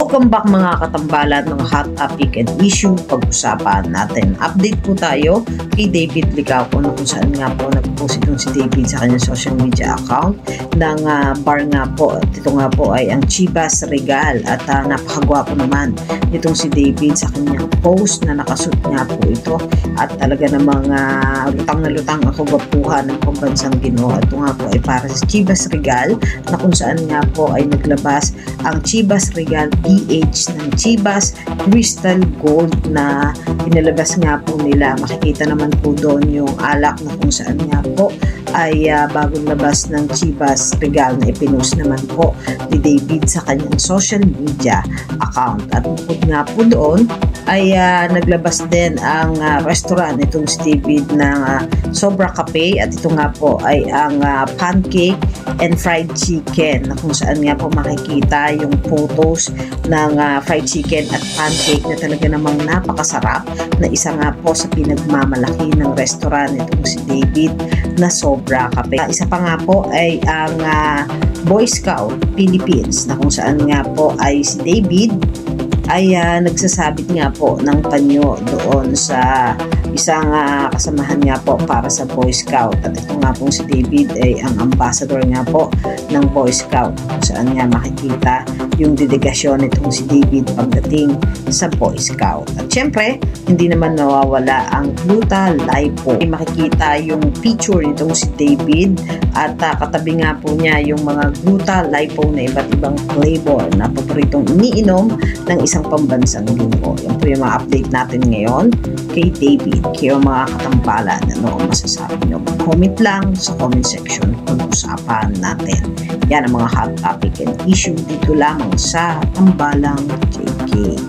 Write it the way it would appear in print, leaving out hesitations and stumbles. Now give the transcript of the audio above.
Welcome back mga katambalan, mga hot topic and issue pag-usapan natin. Update po tayo kay David Licauco kung saan nga po nag-post itong si David sa kanyang social media account ng bar nga po. At ito nga po ay ang Chivas Regal at napakagwapo naman itong si David sa kanyang post na nakasuot nga po ito at talaga namang lutang na lutang ang kagwapuhan ng pambansang Ginoo. Ito nga po ay para sa Chivas Regal na kung saan nga po ay naglabas ang Chivas Regal PH ng Chivas Crystal Gold na inilabas nga po nila. Makikita naman po doon yung alak na kung saan nga po ay bagong labas ng Chivas Regal na ipinost naman po ni David sa kanyang social media account. At bukod nga po doon ay naglabas din ang restaurant itong si David ng Sobra Cafe at ito nga po ay ang pancake and fried chicken na kung saan nga po makikita yung photos ng fried chicken at pancake na talaga namang napakasarap na isa nga po sa pinagmamalaki ng restaurant itong si David na Sobra Cafe. Isa pa nga po ay ang Boy Scout Philippines na kung saan nga po ay si David ay nagsasabit nga po ng panyo doon sa isang kasamahan nga po para sa Boy Scout. At ito nga po si David ay ang ambassador nga po ng Boy Scout kung saan nga makikita yung delegasyon nitong si David pagdating sa Boy Scout. At syempre, hindi naman nawawala ang Gluta Lipo. Makikita yung picture nitong si David at katabi nga po niya yung mga Gluta Lipo na iba't ibang flavor na paboritong iniinom ng isang pambansang Ginoo. Yan po yung mga update natin ngayon kay David. Kayo mga katambalan, ano ang masasabi nyo? Comment lang sa comment section kung usapan natin. Yan ang mga hot topic and issue dito lamang sa Tambalang JK.